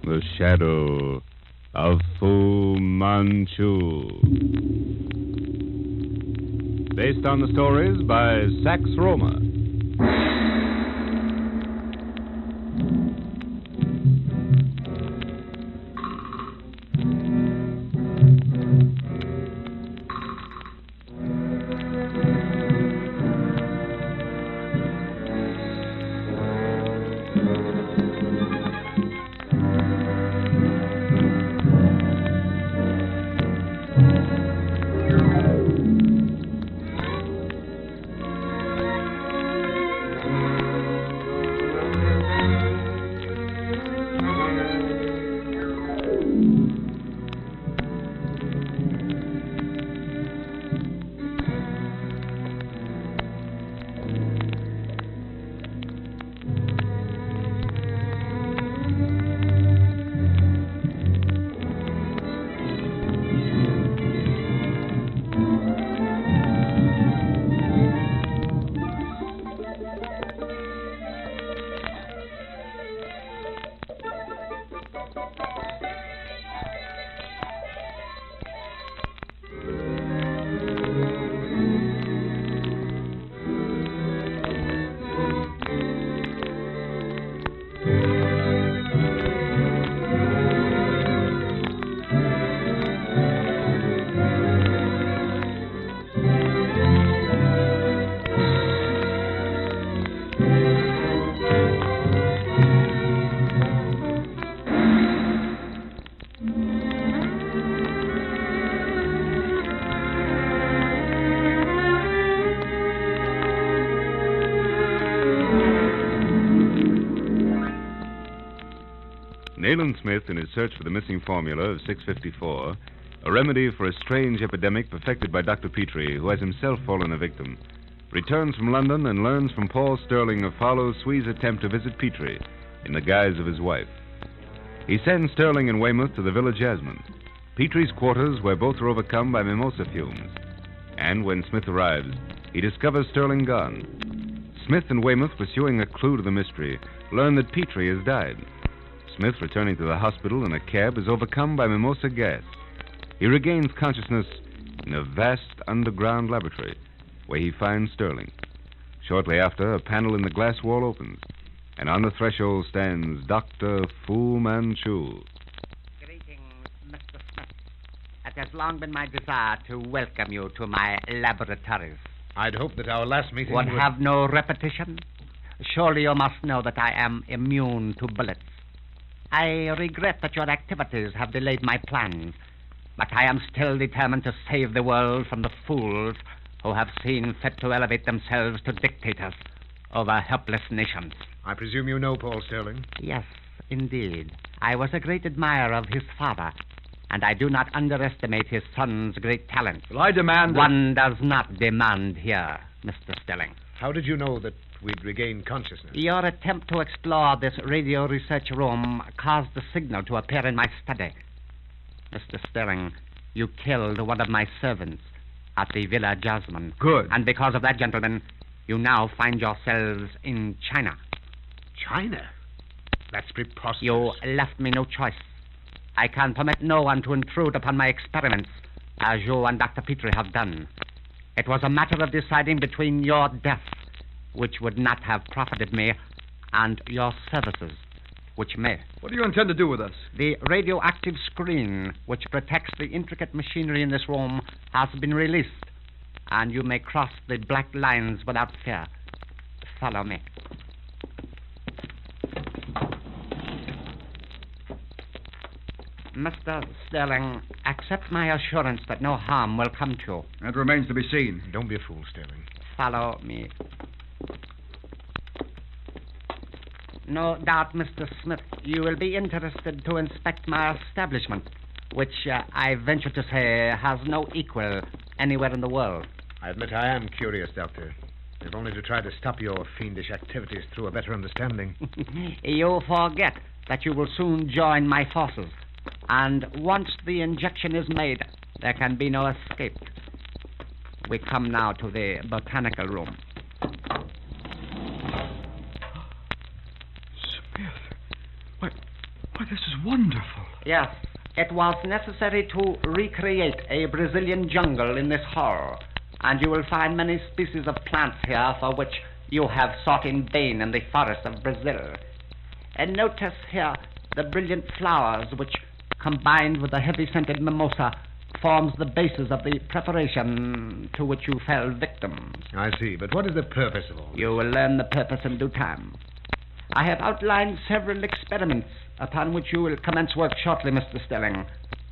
The Shadow of Fu Manchu. Based on the stories by Sax Rohmer. Nayland Smith, in his search for the missing formula of 654, a remedy for a strange epidemic perfected by Dr. Petrie, who has himself fallen a victim, returns from London and learns from Paul Sterling of Farlow Swee's attempt to visit Petrie in the guise of his wife. He sends Sterling and Weymouth to the Villa Jasmine, Petrie's quarters, where both are overcome by mimosa fumes. And when Smith arrives, he discovers Sterling gone. Smith and Weymouth, pursuing a clue to the mystery, learn that Petrie has died. Smith, returning to the hospital in a cab, is overcome by mimosa gas. He regains consciousness in a vast underground laboratory, where he finds Sterling. Shortly after, a panel in the glass wall opens, and on the threshold stands Dr. Fu Manchu. Greetings, Mr. Smith. It has long been my desire to welcome you to my laboratories. I'd hoped that our last meeting would have no repetition. Surely you must know that I am immune to bullets. I regret that your activities have delayed my plans, but I am still determined to save the world from the fools who have seen fit to elevate themselves to dictators over helpless nations. I presume you know Paul Sterling? Yes, indeed. I was a great admirer of his father, and I do not underestimate his son's great talents. Well, I demand... One does not demand here, Mr. Sterling. How did you know that we'd regain consciousness? Your attempt to explore this radio research room caused the signal to appear in my study. Mr. Sterling, you killed one of my servants at the Villa Jasmine. Good. And because of that, gentlemen, you now find yourselves in China. China? That's preposterous. You left me no choice. I can permit no one to intrude upon my experiments, as you and Dr. Petrie have done. It was a matter of deciding between your death, which would not have profited me, and your services, which may. What do you intend to do with us? The radioactive screen, which protects the intricate machinery in this room, has been released, and you may cross the black lines without fear. Follow me. Mr. Sterling, accept my assurance that no harm will come to you. That remains to be seen. Don't be a fool, Sterling. Follow me. No doubt, Mr. Smith, you will be interested to inspect my establishment, which I venture to say has no equal anywhere in the world. I admit I am curious, Doctor. If only to try to stop your fiendish activities through a better understanding. You forget that you will soon join my forces. And once the injection is made, there can be no escape. We come now to the botanical room. Smith. Why, This is wonderful. Yes, it was necessary to recreate a Brazilian jungle in this hall, and you will find many species of plants here for which you have sought in vain in the forests of Brazil. And notice here the brilliant flowers which, combined with the heavy-scented mimosa, forms the basis of the preparation to which you fell victims. I see, but what is the purpose of all this? You will learn the purpose in due time. I have outlined several experiments upon which you will commence work shortly, Mr. Sterling,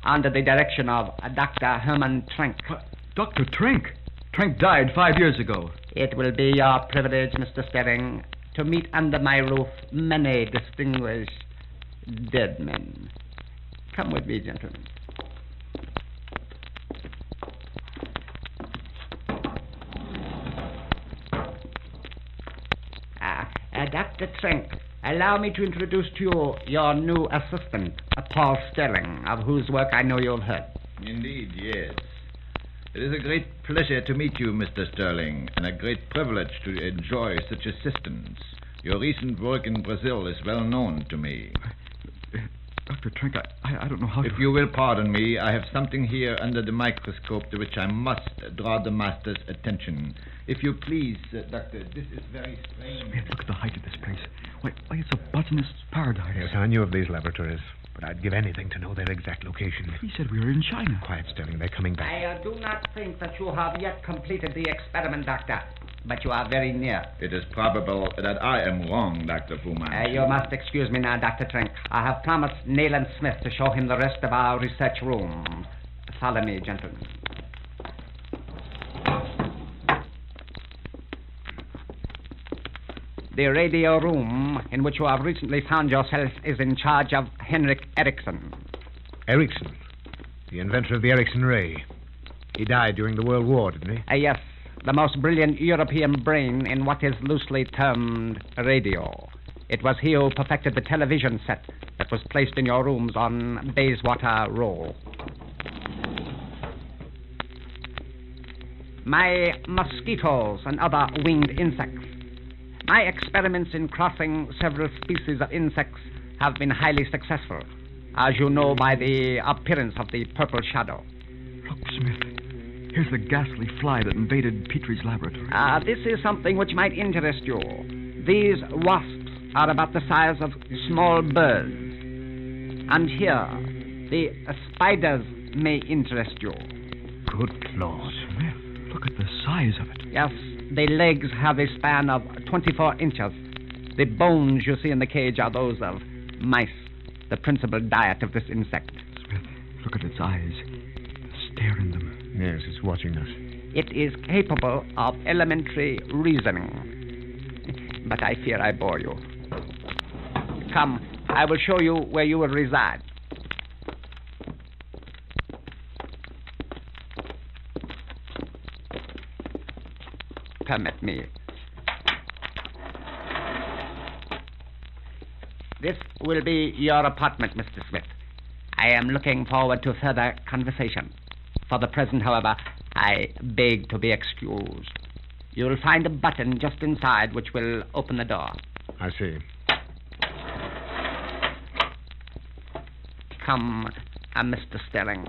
under the direction of Dr. Herman Trenck. Dr. Trenck? Trenck died 5 years ago. It will be your privilege, Mr. Sterling, to meet under my roof many distinguished dead men. Come with me, gentlemen. Dr. Trenck, allow me to introduce to you your new assistant, Paul Sterling, of whose work I know you've heard. Indeed, yes. It is a great pleasure to meet you, Mr. Sterling, and a great privilege to enjoy such assistance. Your recent work in Brazil is well known to me. Dr. Trenck, I don't know how to... If you will pardon me, I have something here under the microscope to which I must draw the master's attention. If you please, Doctor, this is very strange. Smith, look at the height of this place. Why, it's a botanist's paradise. Yes, I knew of these laboratories, but I'd give anything to know their exact location. He said we were in China. Quiet, Sterling. They're coming back. I do not think that you have yet completed the experiment, Doctor, but you are very near. It is probable that I am wrong, Dr. Fu Manchu. You must excuse me now, Dr. Trenck. I have promised Nayland Smith to show him the rest of our research room. Follow me, gentlemen. The radio room in which you have recently found yourself is in charge of Henrik Eriksson. Eriksson? The inventor of the Eriksson ray. He died during the World War, didn't he? Yes, the most brilliant European brain in what is loosely termed radio. It was he who perfected the television set that was placed in your rooms on Bayswater Row. My mosquitoes and other winged insects. My experiments in crossing several species of insects have been highly successful, as you know by the appearance of the purple shadow. Look, Smith. Here's the ghastly fly that invaded Petrie's laboratory. This is something which might interest you. These wasps are about the size of small birds. And here, the spiders may interest you. Good Lord. Smith, look at the size of it. Yes, the legs have a span of 24 inches. The bones you see in the cage are those of mice, the principal diet of this insect. Smith, look at its eyes. The stare in them. Yes, it's watching us. It is capable of elementary reasoning. But I fear I bore you. Come, I will show you where you will reside. Permit me. This will be your apartment, Mr. Smith. I am looking forward to further conversation. For the present, however, I beg to be excused. You will find a button just inside which will open the door. I see. Come, Mr. Sterling.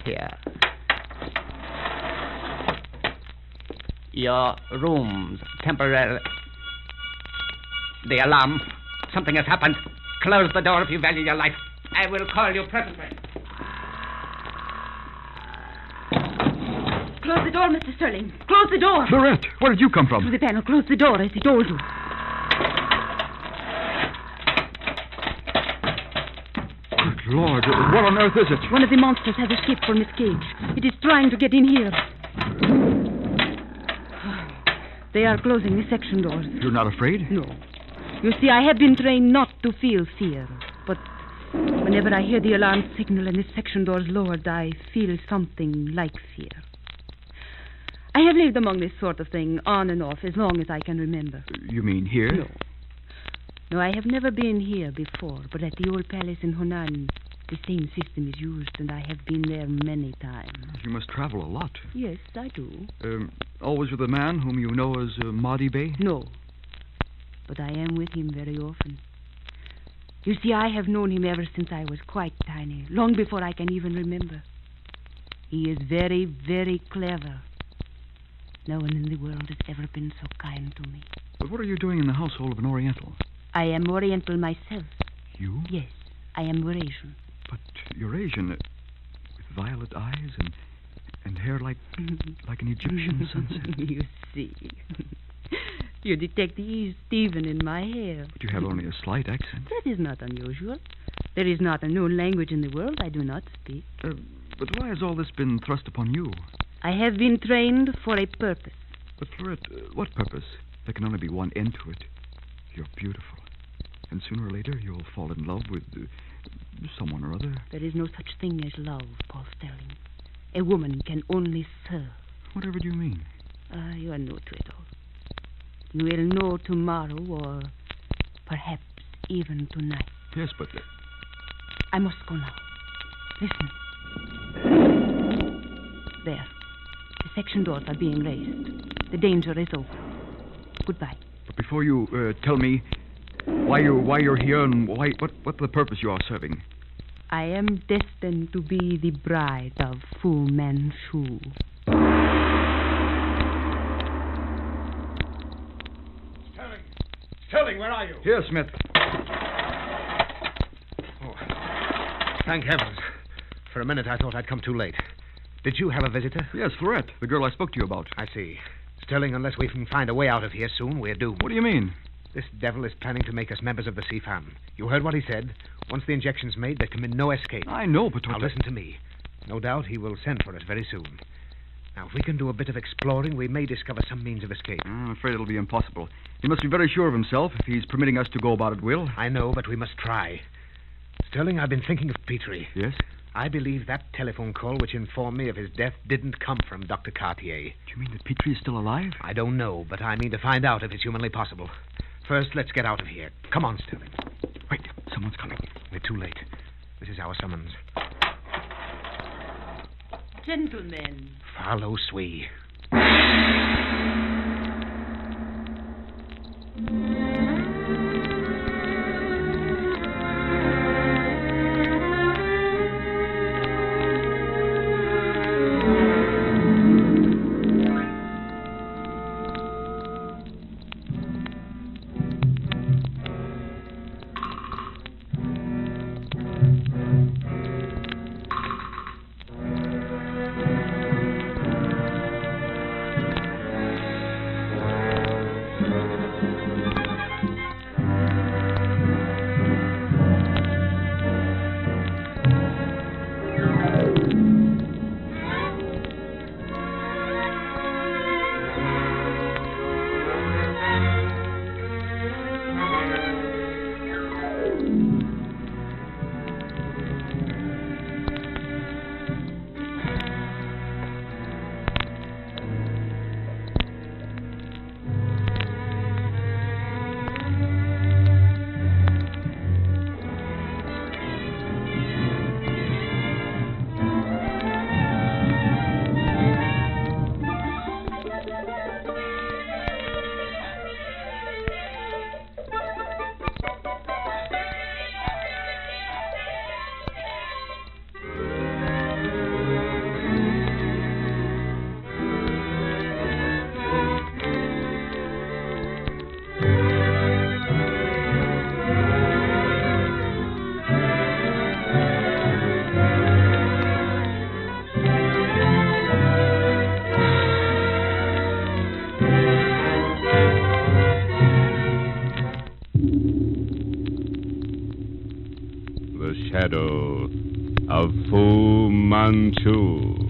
Here. Your rooms, temporarily. The alarm. Something has happened. Close the door if you value your life. I will call you presently. Close the door, Mr. Sterling. Close the door. Florette, where did you come from? Through the panel. Close the door, as he told you. Good Lord, what on earth is it? One of the monsters has escaped from his cage. It is trying to get in here. They are closing the section doors. You're not afraid? No. You see, I have been trained not to feel fear. But whenever I hear the alarm signal and the section doors lowered, I feel something like fear. I have lived among this sort of thing on and off as long as I can remember. You mean here? No. No, I have never been here before, but at the old palace in Hunan, the same system is used, and I have been there many times. You must travel a lot. Yes, I do. Always with a man whom you know as Mahdi Bey? No, but I am with him very often. You see, I have known him ever since I was quite tiny, long before I can even remember. He is very, very clever. No one in the world has ever been so kind to me. But what are you doing in the household of an Oriental? I am Oriental myself. You? Yes, I am Eurasian. But you're Asian, with violet eyes and hair like an Egyptian sunset. You see. You detect the East even in my hair. But you have only a slight accent. That is not unusual. There is not a known language in the world I do not speak. But why has all this been thrust upon you? I have been trained for a purpose. But, Florette, what purpose? There can only be one end to it. You're beautiful. And sooner or later, you'll fall in love with someone or other. There is no such thing as love, Paul Sterling. A woman can only serve. Whatever do you mean? You are new to it all. You will know tomorrow, or perhaps even tonight. Yes, but... I must go now. Listen. There. The section doors are being raised. The danger is over. Goodbye. But before you tell me why you're here and what's the purpose you are serving? I am destined to be the bride of Fu Manchu. Sterling, where are you? Here, Smith. Oh, thank heavens. For a minute, I thought I'd come too late. Did you have a visitor? Yes, Florette, the girl I spoke to you about. I see. Sterling, unless we can find a way out of here soon, we're doomed. What do you mean? This devil is planning to make us members of the CFAM. You heard what he said. Once the injection's made, there can be no escape. I know, but... Now, listen to me. No doubt he will send for us very soon. Now, if we can do a bit of exploring, we may discover some means of escape. I'm afraid it'll be impossible. He must be very sure of himself if he's permitting us to go about at will. I know, but we must try. Sterling, I've been thinking of Petrie. Yes? I believe that telephone call which informed me of his death didn't come from Dr. Cartier. Do you mean that Petrie is still alive? I don't know, but I mean to find out if it's humanly possible. First, let's get out of here. Come on, Sterling. Wait, someone's coming. We're too late. This is our summons. Gentlemen. Follow Swee. Shadow of Fu Manchu.